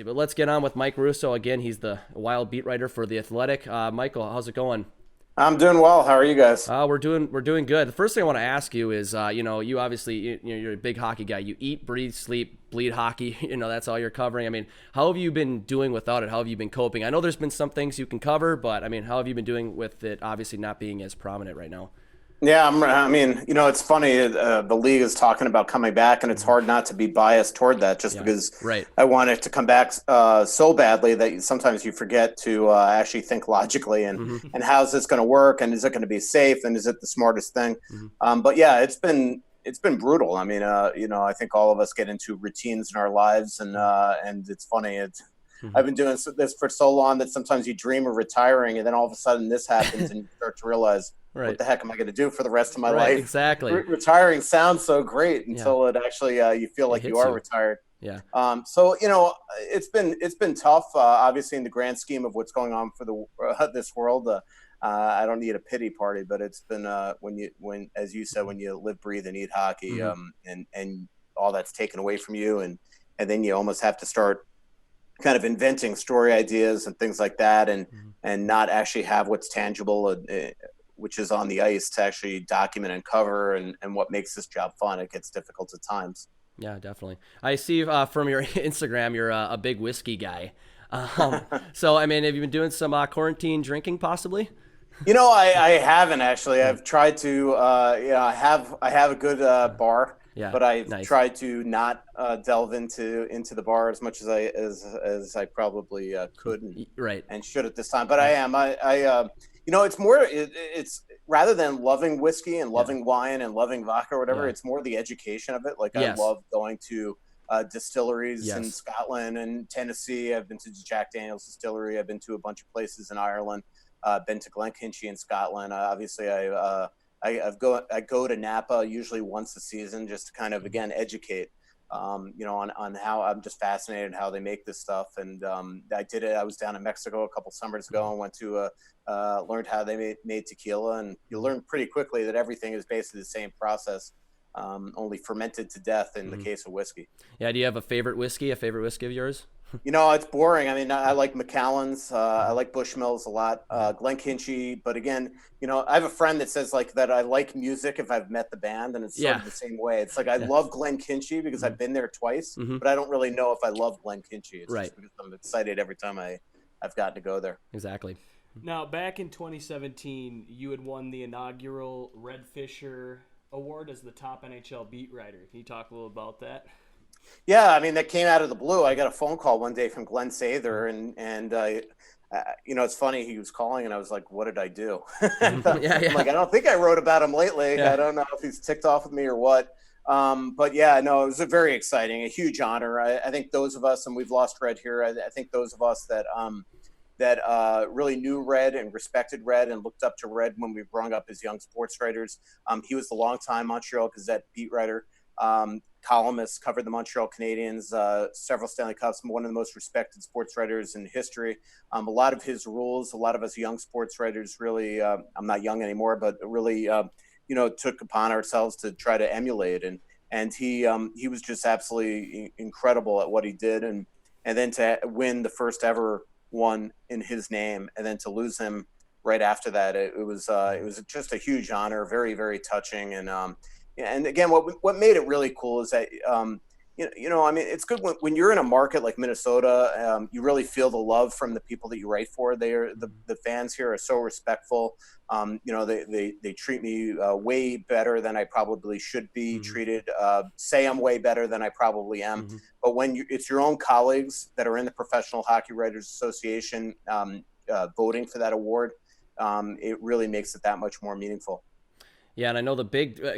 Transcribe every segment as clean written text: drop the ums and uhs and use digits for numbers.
crazy. But let's get on with Mike Russo again. He's the Wild beat writer for The Athletic. Michael, how's it going? I'm doing well. How are you guys? We're doing good. The first thing I want to ask you is, you obviously you're a big hockey guy. You eat, breathe, sleep, bleed hockey. That's all you're covering. I mean, how have you been doing without it? How have you been coping? I know there's been some things you can cover, but I mean, how have you been doing with it? Obviously, not being as prominent right now. Yeah, I mean, it's funny. The league is talking about coming back, and it's hard not to be biased toward that, just Yeah. because Right. I want it to come back so badly that sometimes you forget to actually think logically and how's this going to work, and is it going to be safe, and is it the smartest thing? But yeah, it's been brutal. I mean, I think all of us get into routines in our lives, and it's funny. I've been doing this for so long that sometimes you dream of retiring, and then all of a sudden this happens, and you start to realize, Right. what the heck am I going to do for the rest of my Right. life? Exactly. Retiring sounds so great until it actually you feel like you hits are you. retired. Yeah. So it's been tough, obviously in the grand scheme of what's going on for this world. I don't need a pity party, but it's been when as you said, when you live, breathe, and eat hockey, and all that's taken away from you, and then you almost have to start kind of inventing story ideas and things like that, and not actually have what's tangible, which is on the ice, to actually document and cover, and what makes this job fun. It gets difficult at times. Yeah, definitely. I see from your Instagram, you're a big whiskey guy. So, I mean, have you been doing some quarantine drinking possibly? I haven't actually. I've tried to. I have a good bar, Yeah, but I've nice. tried to not delve into the bar as much as I probably could Right. and should at this time. But I am. It's more. It's rather than loving whiskey and loving wine and loving vodka or whatever. Yeah. It's more the education of it. Like, I Yes. love going to distilleries in Yes. Scotland and Tennessee. I've been to Jack Daniel's distillery. I've been to a bunch of places in Ireland. Been to Glenkinchie in Scotland. Obviously, I go to Napa usually once a season, just to kind of, again, educate, on how I'm just fascinated how they make this stuff. And I did it. I was down in Mexico a couple summers ago and went to learned how they made tequila, and you learn pretty quickly that everything is basically the same process, only fermented to death in the case of whiskey. Yeah. Do you have a favorite whiskey of yours? It's boring. I mean, I like Macallan's. I like Bushmills a lot. Glenkinchie. But again, I have a friend that says like that I like music if I've met the band, and it's sort of the same way. It's like I love Glenkinchie because I've been there twice, but I don't really know if I love Glenkinchie. It's Right. just because I'm excited every time I've gotten to go there. Exactly. Now, back in 2017, you had won the inaugural Red Fisher Award as the top NHL beat writer. Can you talk a little about that? Yeah, I mean, that came out of the blue. I got a phone call one day from Glenn Sather, and it's funny. He was calling, and I was like, "What did I do?" I'm like, I don't think I wrote about him lately. Yeah. I don't know if he's ticked off with me or what. But yeah, no, it was a very exciting, a huge honor. I think those of us, and we've lost Red here. I think those of us that really knew Red and respected Red and looked up to Red when we were growing up as young sports writers. He was the longtime Montreal Gazette beat writer. Columnist, covered the Montreal Canadiens, several Stanley Cups, one of the most respected sports writers in history. A lot of his rules, a lot of us young sports writers really, I'm not young anymore, but really, took upon ourselves to try to emulate. And he was just absolutely incredible at what he did. And then to win the first ever one in his name, and then to lose him right after that, it was just a huge honor, very, very touching. And again, what made it really cool is that, I mean, it's good when you're in a market like Minnesota, you really feel the love from the people that you write for. The fans here are so respectful. They treat me way better than I probably should be treated. Say I'm way better than I probably am. But when it's your own colleagues that are in the Professional Hockey Writers Association voting for that award, it really makes it that much more meaningful. Yeah, and I know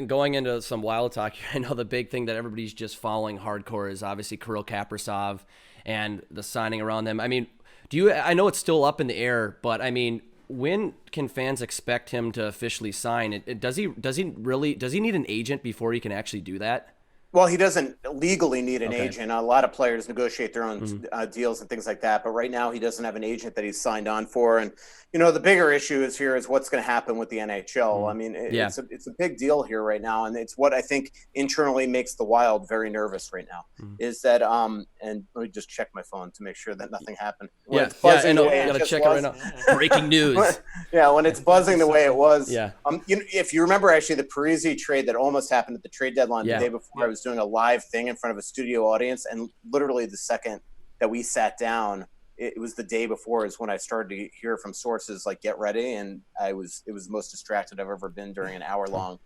going into some Wild talk here, I know the big thing that everybody's just following hardcore is obviously Kirill Kaprizov and the signing around them. I mean, I know it's still up in the air, but I mean, when can fans expect him to officially sign? Does he need an agent before he can actually do that? Well, he doesn't legally need an Okay. agent. A lot of players negotiate their own deals and things like that. But right now, he doesn't have an agent that he's signed on for. And the bigger issue is what's going to happen with the NHL. I mean, Yeah. it's a big deal here right now, and it's what I think internally makes the Wild very nervous right now. Is that and let me just check my phone to make sure that nothing happened. When it's buzzing the way it gotta just check was. it right now. Breaking news. Yeah, when it's buzzing the way it was. Yeah. If you remember, actually, the Parise trade that almost happened at the trade deadline the day before, I was doing a live thing in front of a studio audience, and literally the second that we sat down, it was the day before is when I started to hear from sources like get ready, and it was the most distracted I've ever been during an hour-long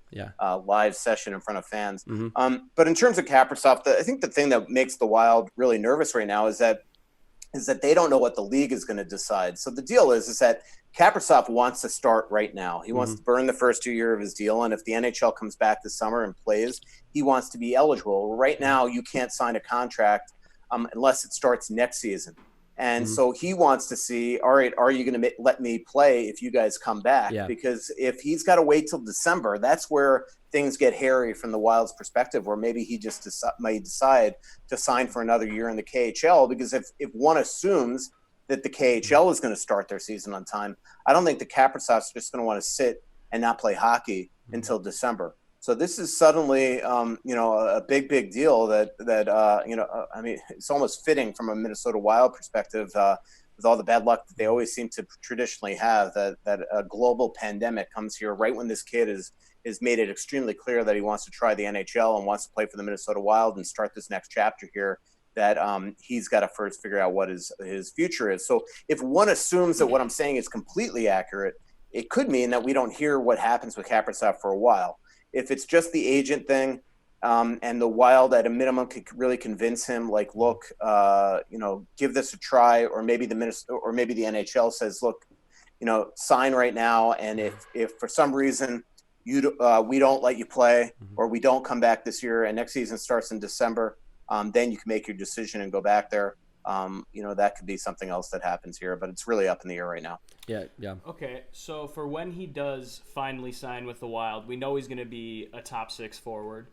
live session in front of fans. But in terms of Kaprizov, I think the thing that makes the Wild really nervous right now is that they don't know what the league is going to decide. So the deal is that Kaprizov wants to start right now. He wants to burn the first 2 years of his deal, and if the NHL comes back this summer and plays, he wants to be eligible. Right now, you can't sign a contract unless it starts next season. And so he wants to see, all right, are you going to let me play if you guys come back? Yeah. Because if he's got to wait till December, that's where things get hairy from the Wild's perspective, where maybe he just might decide to sign for another year in the KHL. Because if one assumes that the KHL is going to start their season on time, I don't think the Kaprizov's just going to want to sit and not play hockey until December. So this is suddenly, a big deal that I mean, it's almost fitting from a Minnesota Wild perspective with all the bad luck that they always seem to traditionally have, that a global pandemic comes here right when this kid is made it extremely clear that he wants to try the NHL and wants to play for the Minnesota Wild and start this next chapter here, that he's got to first figure out what his future is. So if one assumes that what I'm saying is completely accurate, it could mean that we don't hear what happens with Kaprizov for a while. If it's just the agent thing, and the Wild at a minimum could really convince him, like, look, give this a try, or maybe the NHL says, look, sign right now, and if for some reason we don't let you play, or we don't come back this year, and next season starts in December, then you can make your decision and go back there. That could be something else that happens here, but it's really up in the air right now. Yeah. Okay, so for when he does finally sign with the Wild, we know he's going to be a top 6 forward.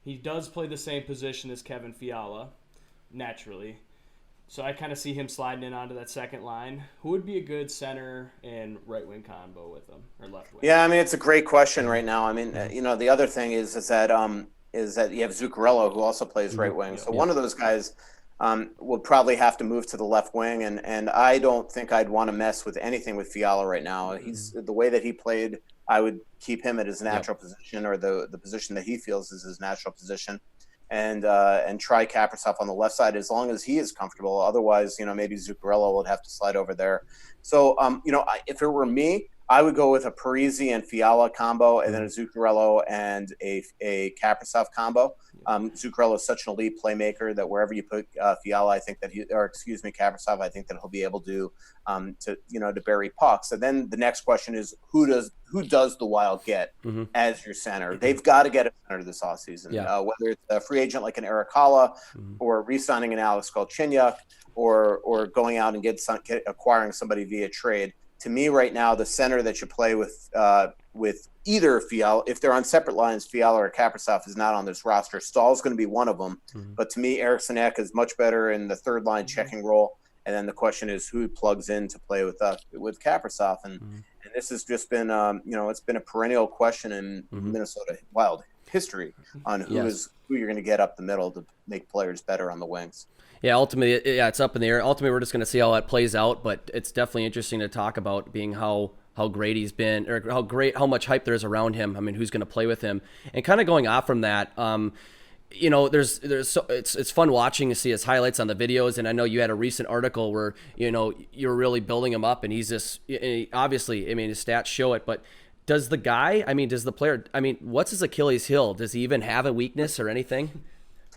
He does play the same position as Kevin Fiala, naturally. So I kind of see him sliding in onto that second line. Who would be a good center and right wing combo with him, or left wing? Yeah, I mean, it's a great question right now. I mean, the other thing is that you have Zuccarello, who also plays right wing. So one of those guys will probably have to move to the left wing, and I don't think I'd want to mess with anything with Fiala right now. He's the way that he played, I would keep him at his natural position, or the position that he feels is his natural position, and try Kaprizov on the left side as long as he is comfortable. Otherwise, maybe Zuccarello would have to slide over there. So, if it were me, I would go with a Parise and Fiala combo, and then a Zuccarello and a Kaprizov combo. Zuccarello is such an elite playmaker that wherever you put Fiala, I think that Kaprizov, I think that he'll be able to bury pucks. And then the next question is, who does the Wild get as your center? They've got to get a center this offseason, whether it's a free agent like an Eric Haula, or re-signing an Alex Galchenyuk, or going out and acquiring somebody via trade. To me, right now, the center that you play with either Fiala, if they're on separate lines, Fiala or Kaprizov is not on this roster. Stahl's going to be one of them, but to me, Eriksson Ek is much better in the third line checking role. And then the question is, who plugs in to play with Kaprizov, and this has just been it's been a perennial question in Minnesota Wild history on who you're going to get up the middle to make players better on the wings. Yeah, ultimately, it's up in the air. Ultimately, we're just going to see how that plays out, but it's definitely interesting to talk about being how great he's been, or how much hype there is around him. I mean, who's going to play with him, and kind of going off from that. It's fun watching to see his highlights on the videos, and I know you had a recent article where you're really building him up, and he's just obviously, I mean, his stats show it, but. Does the player, what's his Achilles heel? Does he even have a weakness or anything?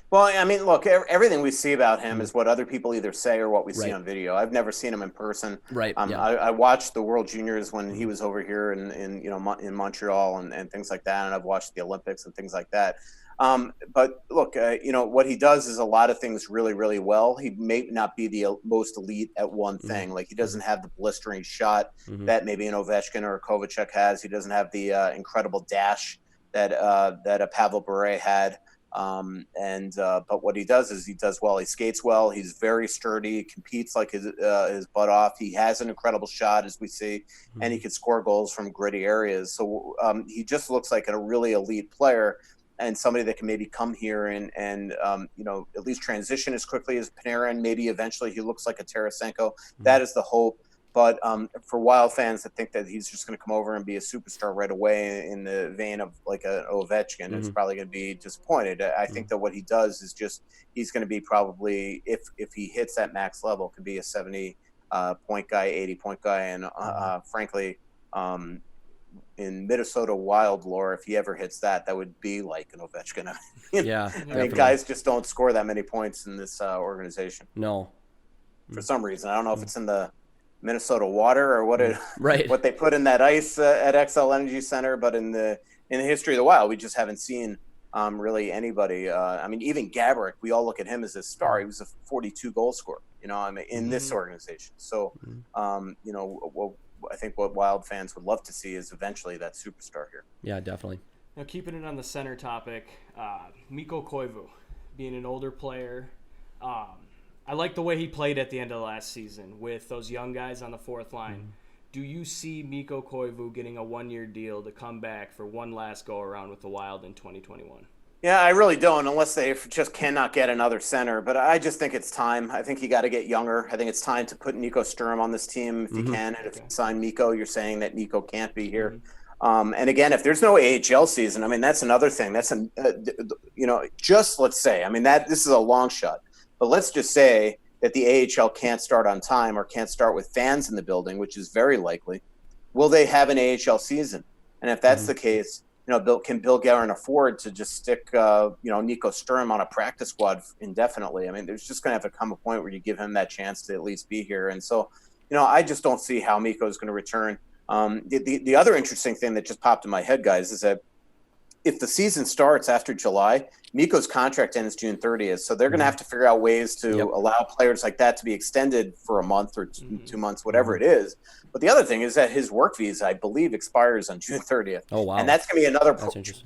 Well, I mean, look, everything we see about him is what other people either say or what we see on video. I've never seen him in person. Right. I watched the World Juniors when he was over here in Montreal and things like that, and I've watched the Olympics and things like that. But look, what he does is a lot of things really, really well. He may not be the most elite at one thing. Like, he doesn't have the blistering shot that maybe an Ovechkin or a Kovacic has. He doesn't have the incredible dash that a Pavel Bure had. But what he does is he does well. He skates well. He's very sturdy. Competes like his butt off. He has an incredible shot, as we see, and he can score goals from gritty areas. So he just looks like a really elite player, and somebody that can maybe come here and at least transition as quickly as Panarin. Maybe eventually he looks like a Tarasenko. That is the hope. But for Wild fans that think that he's just going to come over and be a superstar right away in the vein of like an Ovechkin, is probably going to be disappointed. I think that what he does is just he's going to be probably, if he hits that max level, could be a 70-point guy, 80-point guy. And frankly, in Minnesota Wild lore, if he ever hits that, that would be like an Ovechkin. Yeah. I mean, guys just don't score that many points in this organization. No. For some reason. I don't know if it's in the Minnesota water or what what they put in that ice at XL Energy Center, but in the history of the Wild, we just haven't seen really anybody. I mean, even Gaborik, we all look at him as a star. He was a 42 goal scorer, in this organization. So, I think what Wild fans would love to see is eventually that superstar here. Yeah, definitely. Now, keeping it on the center topic, Mikko Koivu, being an older player, I like the way he played at the end of last season with those young guys on the fourth line. Do you see Mikko Koivu getting a one-year deal to come back for one last go-around with the Wild in 2021? Yeah, I really don't, unless they just cannot get another center. But I just think it's time. I think you got to get younger. I think it's time to put Nico Sturm on this team if you can. And if you sign Mikko, you're saying that Nico can't be here. And again, if there's no AHL season, I mean, that's another thing. That's just let's say, I mean, this is a long shot. But let's just say that the AHL can't start on time or can't start with fans in the building, which is very likely. Will they have an AHL season? And if that's the case, can Bill Guerin afford to just stick, Nico Sturm on a practice squad indefinitely? I mean, there's just going to have to come a point where you give him that chance to at least be here. And so, I just don't see how Mikko is going to return. The other interesting thing that just popped in my head, guys, is that if the season starts after July, Mikko's contract ends June 30th. So they're going to have to figure out ways to allow players like that to be extended for a month or 2 months, whatever it is. But the other thing is that his work visa, I believe, expires on June 30th. Oh, wow. And that's going to be another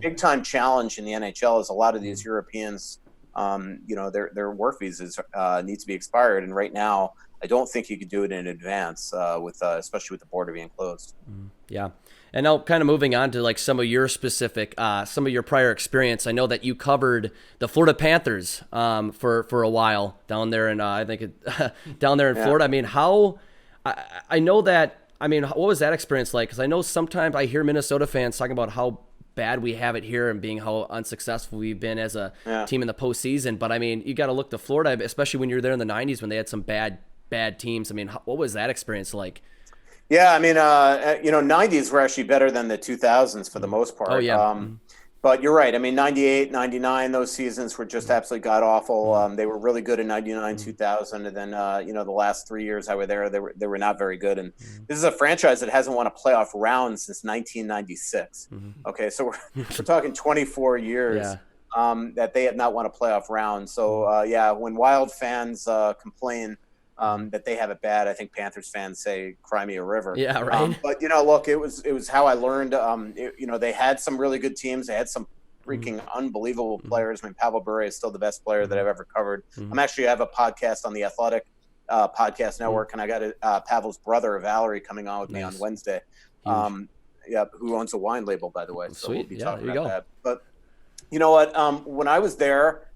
big-time challenge in the NHL is a lot of these Europeans, their work visas need to be expired. And right now, I don't think you could do it in advance, especially with the border being closed. Yeah. And now kind of moving on to like some of your specific, some of your prior experience. I know that you covered the Florida Panthers for a while down there in, down there in Florida. I mean, I know that, I mean, what was that experience like? Because I know sometimes I hear Minnesota fans talking about how bad we have it here and being how unsuccessful we've been as a team in the postseason. But I mean, you got to look to Florida, especially when you're there in the 90s when they had some bad teams. I mean, what was that experience like? Yeah, I mean, 90s were actually better than the 2000s for the most part. Oh, yeah. But you're right. I mean, 98, 99, those seasons were just absolutely god-awful. They were really good in 99, 2000. And then, the last 3 years I was there, they were not very good. And this is a franchise that hasn't won a playoff round since 1996. Okay, so we're talking 24 years that they have not won a playoff round. So, when Wild fans complain that they have it bad, I think Panthers fans say, cry me a river. Yeah, right. But, look, it was how I learned. They had some really good teams. They had some freaking unbelievable players. I mean, Pavel Bure is still the best player that I've ever covered. I have a podcast on the Athletic Podcast Network, and I got Pavel's brother, Valerie, coming on with me on Wednesday, who owns a wine label, by the way. So Sweet. We'll be talking about that. But you know what? When I was there,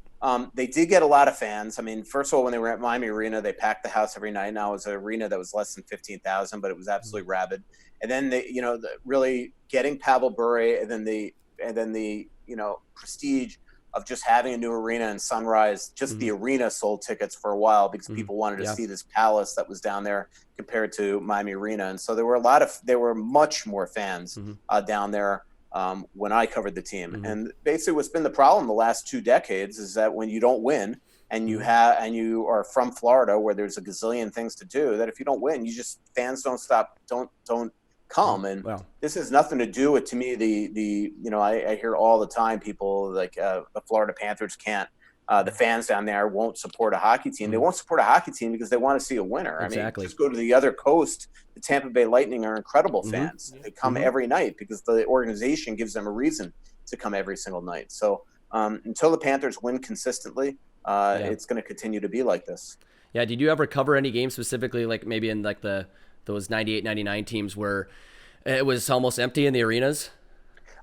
they did get a lot of fans. I mean, first of all, when they were at Miami Arena, they packed the house every night. Now it was an arena that was less than 15,000, but it was absolutely rabid. And then really getting Pavel Bure, and then the prestige of just having a new arena in Sunrise. Just the arena sold tickets for a while because people wanted to see this palace that was down there compared to Miami Arena. And so there were much more fans down there. When I covered the team. And basically what's been the problem the last 2 decades is that when you don't win and you are from Florida where there's a gazillion things to do, that if you don't win, fans don't come. And this has nothing to do with, to me, I hear all the time people like the Florida Panthers can't, the fans down there won't support a hockey team. They won't support a hockey team because they want to see a winner. Exactly. I mean, just go to the other coast. The Tampa Bay Lightning are incredible fans. They come every night because the organization gives them a reason to come every single night. So until the Panthers win consistently, it's going to continue to be like this. Yeah. Did you ever cover any games specifically, like maybe in like those 98, 99 teams where it was almost empty in the arenas?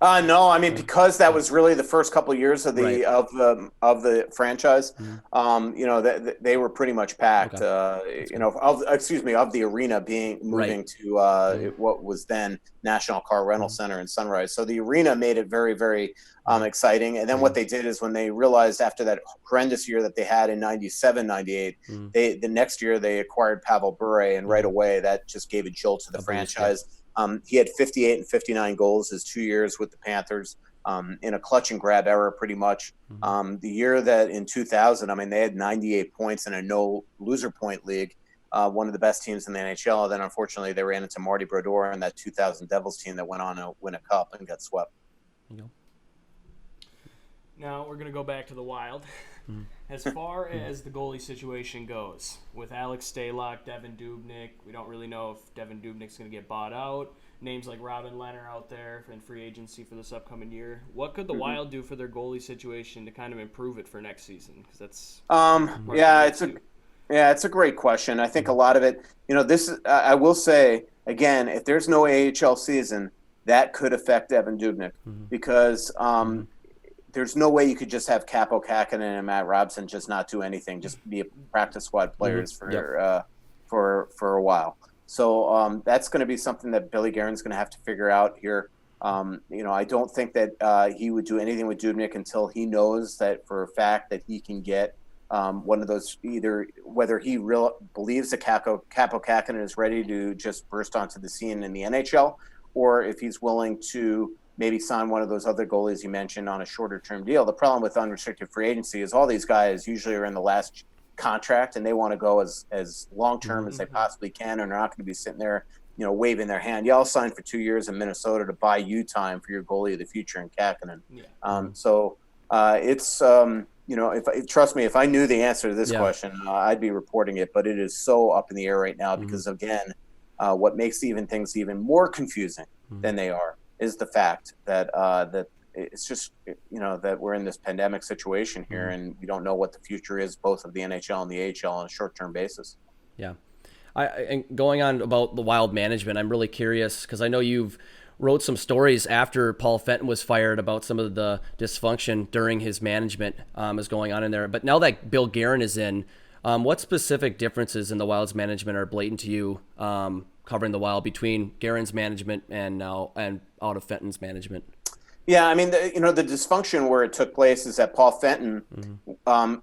No, I mean, because that was really the first couple of years of the of the franchise. They were pretty much packed. Of the arena moving to what was then National Car Rental Center in Sunrise. So the arena made it very, very exciting. And then what they did is when they realized after that horrendous year that they had in 97, 98, the next year they acquired Pavel Bure, and right away that just gave a jolt to the franchise. He had 58 and 59 goals his 2 years with the Panthers in a clutch and grab era, pretty much. The year that in 2000, I mean, they had 98 points in a no loser point league, one of the best teams in the NHL. Then, unfortunately, they ran into Marty Brodeur and that 2000 Devils team that went on to win a cup and got swept. Now we're going to go back to the Wild. As far as the goalie situation goes, with Alex Stalock, Devin Dubnyk, we don't really know if Devin Dubnyk's going to get bought out. Names like Robin Lehner out there in free agency for this upcoming year. What could the Wild do for their goalie situation to kind of improve it for next season? Because that's it's a great question. I think a lot of it, I will say again, if there's no AHL season, that could affect Devin Dubnyk because. There's no way you could just have Capo Kakinen and Matt Robson just not do anything, just be a practice squad players for a while. So that's going to be something that Billy Guerin's going to have to figure out here. I don't think that he would do anything with Dubnyk until he knows that for a fact that he can get one of those, either whether he believes that Capo Kakinen is ready to just burst onto the scene in the NHL, or if he's willing to maybe sign one of those other goalies you mentioned on a shorter term deal. The problem with unrestricted free agency is all these guys usually are in the last contract and they want to go as long term as they possibly can, and they're not going to be sitting there, waving their hand. Y'all signed for 2 years in Minnesota to buy you time for your goalie of the future in Kakinen. Trust me, if I knew the answer to this question, I'd be reporting it, but it is so up in the air right now because again, what makes things even more confusing than they are is the fact that it's just that we're in this pandemic situation here and we don't know what the future is, both of the NHL and the AHL on a short-term basis. Yeah. And going on about the Wild management, I'm really curious because I know you've wrote some stories after Paul Fenton was fired about some of the dysfunction during his management is going on in there. But now that Bill Guerin is in, what specific differences in the Wild's management are blatant to you covering the Wild between Guerin's management and out of Fenton's management? Yeah, I mean, the dysfunction where it took place is that Paul Fenton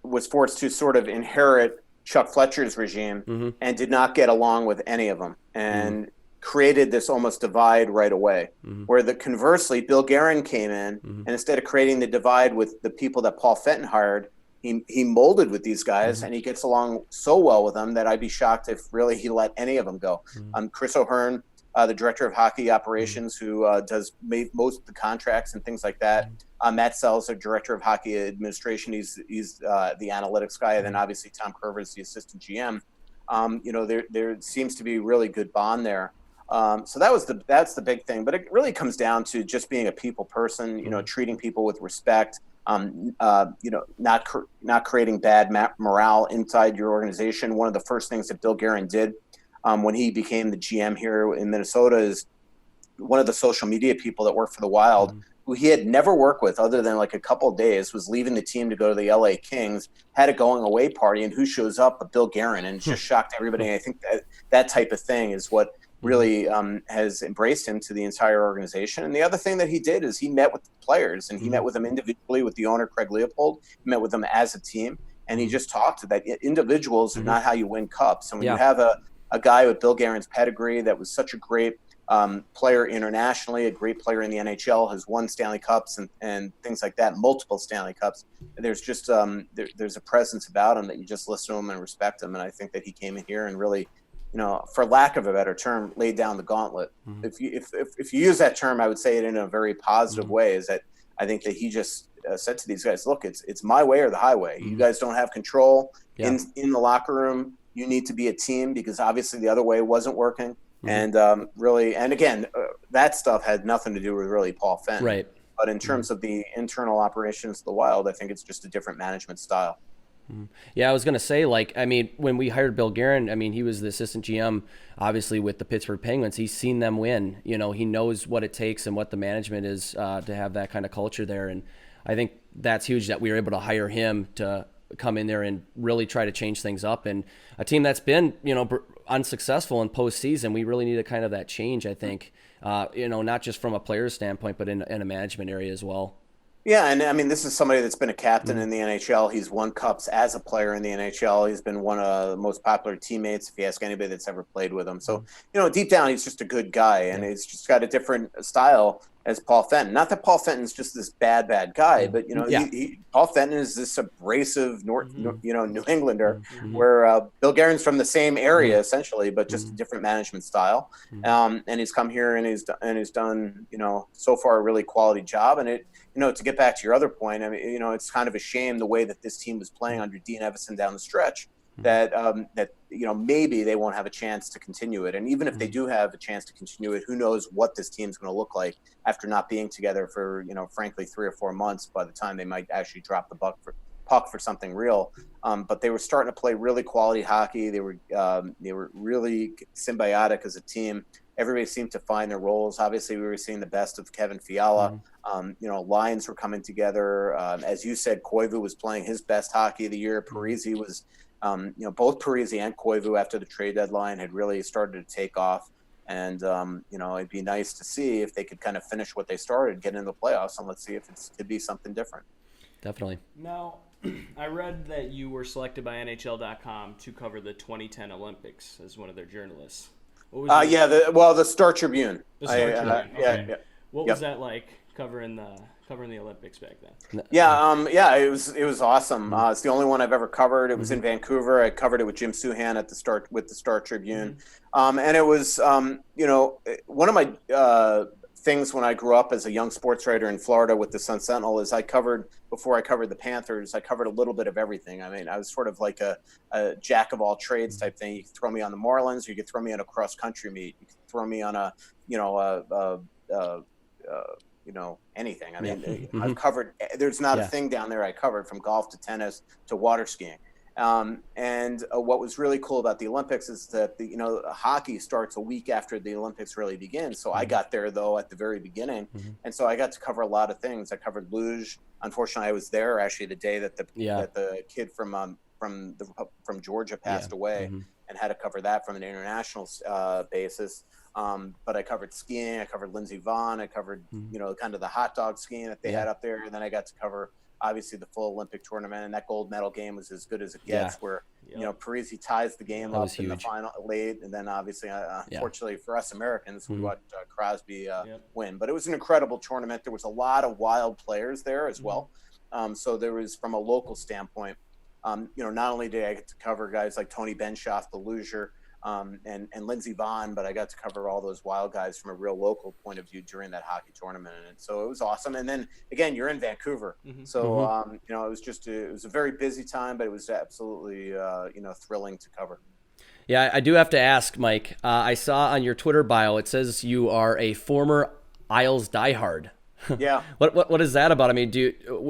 was forced to sort of inherit Chuck Fletcher's regime and did not get along with any of them and created this almost divide right away. Where conversely, Bill Guerin came in and instead of creating the divide with the people that Paul Fenton hired, he molded with these guys and he gets along so well with them that I'd be shocked if really he let any of them go. Chris O'Hearn, the director of hockey operations, who does most of the contracts and things like that. Matt Sells, the director of hockey administration. He's the analytics guy. And then obviously Tom Kerver is the assistant GM. There seems to be really good bond there. So that's the big thing. But it really comes down to just being a people person, treating people with respect. Not creating bad morale inside your organization. One of the first things that Bill Guerin did when he became the GM here in Minnesota is one of the social media people that worked for the Wild, who he had never worked with other than like a couple of days, was leaving the team to go to the LA Kings, had a going away party, and who shows up but Bill Guerin, and just shocked everybody. And I think that type of thing is what really has embraced him to the entire organization. And the other thing that he did is he met with the players, and he met with them individually with the owner, Craig Leopold. He met with them as a team, and he just talked to that individuals are not how you win cups. And when you have a guy with Bill Guerin's pedigree that was such a great player internationally, a great player in the NHL, has won Stanley Cups and things like that, multiple Stanley Cups. There's just there's a presence about him that you just listen to him and respect him. And I think that he came in here and really, for lack of a better term, laid down the gauntlet. If you use that term, I would say it in a very positive way. Is that I think that he just said to these guys, "Look, it's my way or the highway. You guys don't have control in the locker room. You need to be a team because obviously the other way wasn't working." And really, and again, that stuff had nothing to do with really Paul Fenton. Right. But in terms of the internal operations of the Wild, I think it's just a different management style. Yeah, I was going to say, like, I mean, when we hired Bill Guerin, I mean, he was the assistant GM, obviously, with the Pittsburgh Penguins. He's seen them win. You know, he knows what it takes and what the management is to have that kind of culture there. And I think that's huge that we were able to hire him to come in there and really try to change things up. And a team that's been, you know, unsuccessful in postseason, we really needed kind of that change, I think, you know, not just from a player's standpoint, but in a management area as well. Yeah, and I mean, this is somebody that's been a captain in the NHL. He's won cups as a player in the NHL. He's been one of the most popular teammates, if you ask anybody that's ever played with him. So, you know, deep down, he's just a good guy, and he's just got a different style as Paul Fenton. Not that Paul Fenton's just this bad guy, but, you know, Paul Fenton is this abrasive New Englander, where Bill Guerin's from the same area, essentially, but just a different management style. And he's come here and he's done, you know, so far a really quality job. And it, you know, to get back to your other point, I mean, you know, it's kind of a shame the way that this team was playing under Dean Evason down the stretch, that you know, maybe they won't have a chance to continue it. And even if they do have a chance to continue it, who knows what this team's going to look like after not being together for, you know, frankly, 3 or 4 months by the time they might actually drop the puck for something real. But they were starting to play really quality hockey. They were really symbiotic as a team. Everybody seemed to find their roles. Obviously, we were seeing the best of Kevin Fiala. You know, lines were coming together. As you said, Koivu was playing his best hockey of the year. Parise was, you know, both Parise and Koivu after the trade deadline had really started to take off. And, you know, it'd be nice to see if they could kind of finish what they started, get into the playoffs, and let's see if it could be something different. Definitely. Now, I read that you were selected by NHL.com to cover the 2010 Olympics as one of their journalists. The Star Tribune. The Star Tribune. Okay. Yeah. What was that like covering the Olympics back then? It was awesome. It's the only one I've ever covered. It was in Vancouver. I covered it with Jim Souhan at the Star Tribune, and it was you know, one of my things when I grew up as a young sports writer in Florida with the Sun Sentinel is before I covered the Panthers, I covered a little bit of everything. I mean, I was sort of like a jack of all trades type thing. You could throw me on the Marlins, or you could throw me on a cross country meet. You could throw me on a, you know, anything. I mean, I've covered, there's not a thing down there I covered, from golf to tennis to water skiing. And what was really cool about the Olympics is that hockey starts a week after the Olympics really begin. So I got there though at the very beginning, and so I got to cover a lot of things. I covered luge. Unfortunately, I was there actually the day that the kid from Georgia passed away, and had to cover that from an international basis. But I covered skiing. I covered Lindsey Vonn. I covered kind of the hot dog skiing that they had up there, and then I got to cover obviously the full Olympic tournament, and that gold medal game was as good as it gets, where Parise ties the game up in the final late, and then obviously unfortunately for us Americans, we watched Crosby win. But it was an incredible tournament. There was a lot of wild players there as well. So there was, from a local standpoint, not only did I get to cover guys like Tony Benshoff, the luger, and Lindsey Vonn, but I got to cover all those wild guys from a real local point of view during that hockey tournament. And so it was awesome. And then again, you're in Vancouver. So, it was a very busy time, but it was absolutely, thrilling to cover. Yeah, I do have to ask, Mike, I saw on your Twitter bio, it says you are a former Isles diehard. Yeah. What is that about? I mean,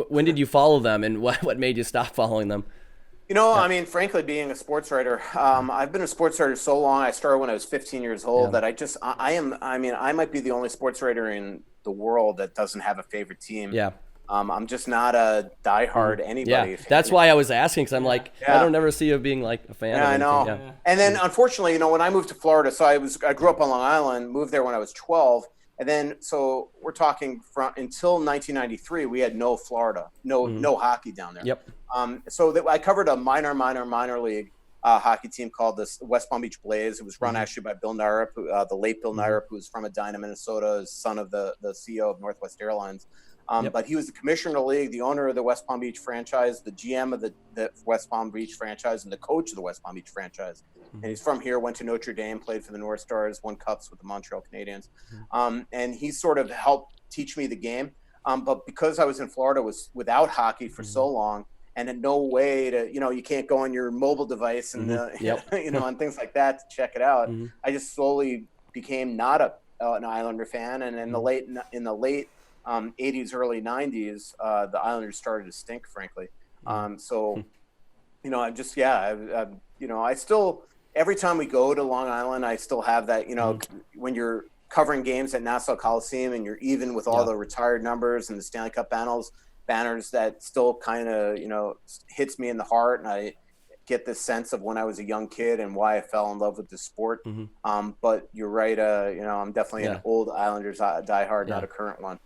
when did you follow them, and what made you stop following them? I mean, frankly, being a sports writer, I've been a sports writer so long. I started when I was 15 years old that I might be the only sports writer in the world that doesn't have a favorite team. Yeah. I'm just not a diehard anybody. Yeah, that's why I was asking, because I'm like, I don't ever see you being like a fan. Yeah, I know. Yeah. And then unfortunately, when I moved to Florida, so I grew up on Long Island, moved there when I was 12. And then, so we're talking until 1993, we had no Florida, no hockey down there. Yep. I covered a minor league hockey team called the West Palm Beach Blaze. It was run actually by Bill Nyrup, the late Bill Nyrup, who was from Edina, Minnesota, son of the CEO of Northwest Airlines. But he was the commissioner of the league, the owner of the West Palm Beach franchise, the GM of the West Palm Beach franchise, and the coach of the West Palm Beach franchise. And he's from here, went to Notre Dame, played for the North Stars, won cups with the Montreal Canadiens. And he sort of helped teach me the game. But because I was in Florida, was without hockey for so long, and had no way to, you can't go on your mobile device and, and things like that to check it out. I just slowly became not an Islander fan. And in the late '80s, early '90s, the Islanders started to stink, frankly. So, I'm just I still every time we go to Long Island, I still have that. When you're covering games at Nassau Coliseum and you're even with all the retired numbers and the Stanley Cup banners that still kind of hits me in the heart, and I get this sense of when I was a young kid and why I fell in love with the sport. But you're right, I'm definitely an old Islanders diehard, not a current one.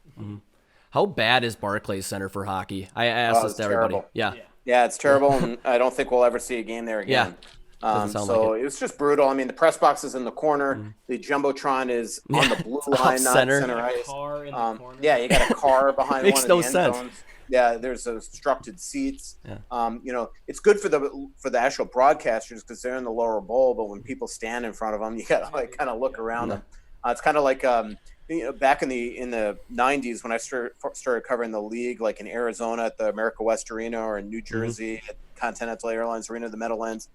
How bad is Barclays Center for hockey? I asked this to everybody. Yeah, it's terrible, and I don't think we'll ever see a game there again. It was just brutal. I mean, the press box is in the corner. The Jumbotron is on the blue line, not center ice. Car in the corner. Yeah, you got a car behind Makes one no of the end sense. zones. Yeah, there's obstructed seats. It's good for the actual broadcasters because they're in the lower bowl, but when people stand in front of them, you got to kind of look around them. It's kind of like back in the 90s when I started covering the league, like in Arizona at the America West Arena or in New Jersey at Continental Airlines Arena, the Meadowlands.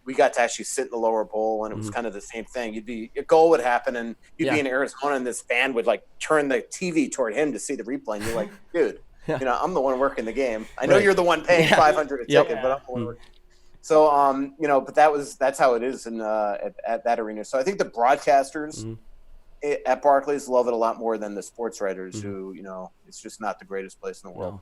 We got to actually sit in the lower bowl, and it was kind of the same thing. A goal would happen, and you'd be in Arizona, and this fan would like turn the TV toward him to see the replay, and you're like, dude, I'm the one working the working. I know you're the one paying $500 a ticket, but I'm the one working. So, but that's how it is at that arena. So I think the broadcasters at Barclays love it a lot more than the sports writers who, it's just not the greatest place in the world. No.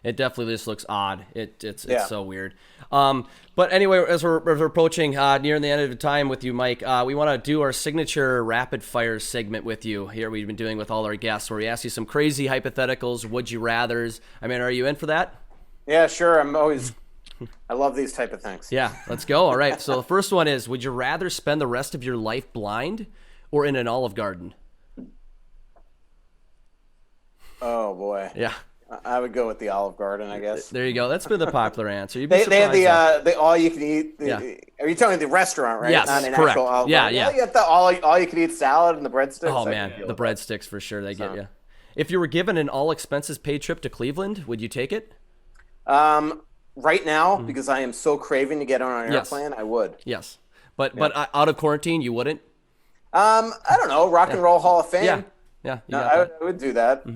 It definitely just looks odd. It's so weird. But anyway, as we're approaching near the end of the time with you, Mike, we want to do our signature rapid fire segment with you here. We've been doing with all our guests where we ask you some crazy hypotheticals, would you rathers. I mean, are you in for that? Yeah, sure. I love these type of things. Yeah, let's go. All right. So the first one is, would you rather spend the rest of your life blind or in an Olive Garden? Oh boy. Yeah. I would go with the Olive Garden, I guess. There you go. That's been the popular answer. You'd They have the all you can eat. Are you talking the restaurant, right? Yes, not an correct. Actual Olive Yeah, Garden. yeah. You have the all you can eat salad and the breadsticks. Oh man, the breadsticks for sure. They get you. If you were given an all expenses paid trip to Cleveland, would you take it? Right now, because I am so craving to get on an airplane, I would. Yes, but out of quarantine, you wouldn't. I don't know. Rock and Roll Hall of Fame. Yeah. No, I would do that.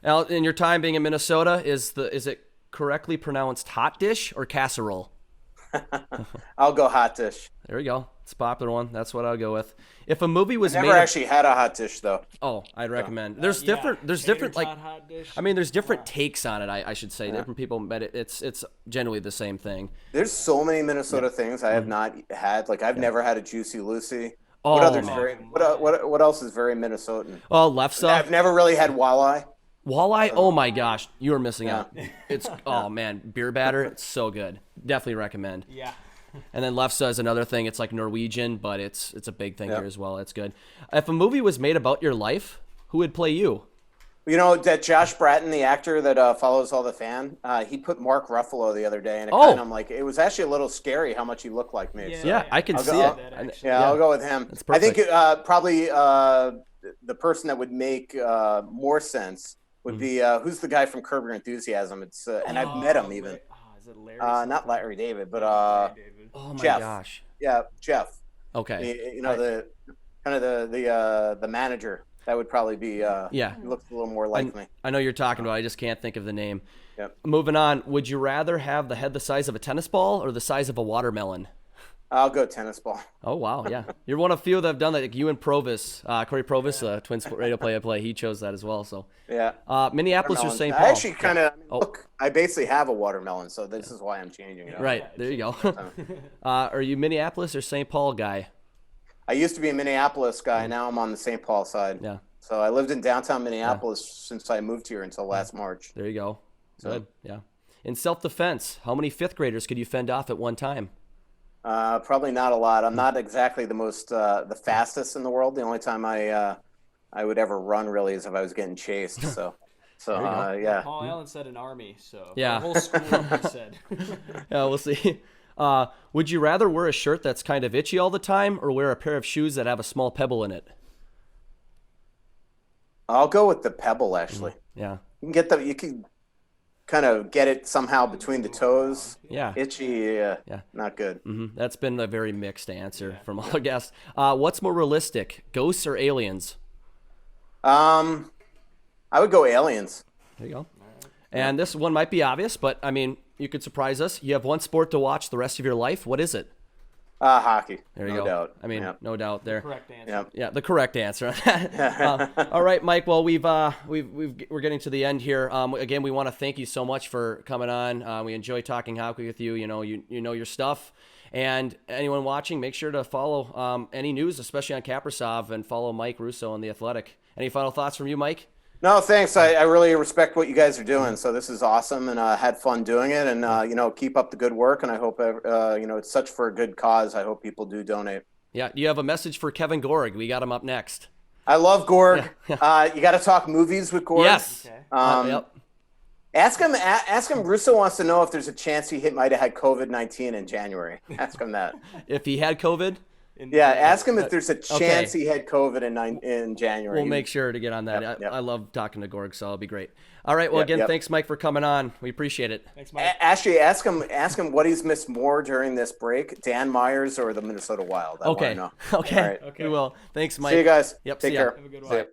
Now, in your time being in Minnesota, is it correctly pronounced hot dish or casserole? I'll go hot dish. There we go. It's a popular one. That's what I'll go with. If a movie was never actually had a hot dish though. Oh, I'd recommend. There's different like hot dish. I mean, there's different takes on it. I should say different people, but it's generally the same thing. There's so many Minnesota things I have not had. Like I've never had a Juicy Lucy. Oh, what else is very Minnesotan? Oh, lefse. I've never really had walleye. Walleye? Oh my gosh, you are missing out. It's oh man, beer batter. It's so good. Definitely recommend. Yeah. And then lefse is another thing. It's like Norwegian, but it's a big thing here as well. It's good. If a movie was made about your life, who would play you? You know that Josh Bratton, the actor that follows all the fan, he put Mark Ruffalo the other day, and I'm like, it was actually a little scary how much he looked like me. Yeah, I can see it. I'll go with him. I think probably the person that would make more sense would be who's the guy from Curb Your Enthusiasm? It's and I've met him even. Is it Larry? Not Larry David, but oh my Jeff. Gosh. Yeah, Jeff. Okay. The manager. That would probably be. He looks a little more like me. I know you're talking about. I just can't think of the name. Yep. Moving on. Would you rather have the head the size of a tennis ball or the size of a watermelon? I'll go tennis ball. Oh wow, yeah. You're one of few that have done that. Like you and Provis, Corey Provis, Twins radio play. He chose that as well. So yeah. Minneapolis or St. Paul? I actually kind of look. I basically have a watermelon, so this is why I'm changing it. Right there, you go. Are you Minneapolis or St. Paul guy? I used to be a Minneapolis guy. Now I'm on the St. Paul side. Yeah. So I lived in downtown Minneapolis since I moved here until last March. There you go. Good. Yeah. In self-defense, how many fifth graders could you fend off at one time? Probably not a lot. I'm not exactly the fastest in the world. The only time I would ever run really is if I was getting chased. So yeah. Paul Allen said an army, so yeah. The whole school he said. Yeah, we'll see. Would you rather wear a shirt that's kind of itchy all the time or wear a pair of shoes that have a small pebble in it? I'll go with the pebble, actually. Yeah. You can kind of get it somehow between the toes. Yeah. Itchy, not good. Mm-hmm. That's been a very mixed answer from all our guests. What's more realistic, ghosts or aliens? I would go aliens. There you go. And this one might be obvious, but I mean, you could surprise us. You have one sport to watch the rest of your life. What is it? Hockey. There you no go. Doubt. I mean, no doubt there. Correct answer. Yep. Yeah, the correct answer. All right, Mike. Well, we're getting to the end here. Again, we want to thank you so much for coming on. We enjoy talking hockey with you. You know your stuff. And anyone watching, make sure to follow any news, especially on Kaprizov, and follow Mike Russo on The Athletic. Any final thoughts from you, Mike? No, thanks. I really respect what you guys are doing. So this is awesome, and had fun doing it. And keep up the good work. And I hope it's such for a good cause. I hope people do donate. Yeah. Do you have a message for Kevin Gorg? We got him up next. I love Gorg. You got to talk movies with Gorg. Yes. Okay. Yep. Ask him. Russo wants to know if there's a chance he might have had COVID-19 in January. Ask him that. If he had COVID. Yeah, ask him if there's a chance he had COVID in January. We'll make sure to get on that. Yep. I love talking to Gorg, so it'll be great. All right. Well, thanks, Mike, for coming on. We appreciate it. Thanks, Mike. Actually, ask him what he's missed more during this break: Dan Myers or the Minnesota Wild. I want to know. Okay. All right. We will. Thanks, Mike. See you guys. Yep. Take see ya. care. Have a good one. See ya.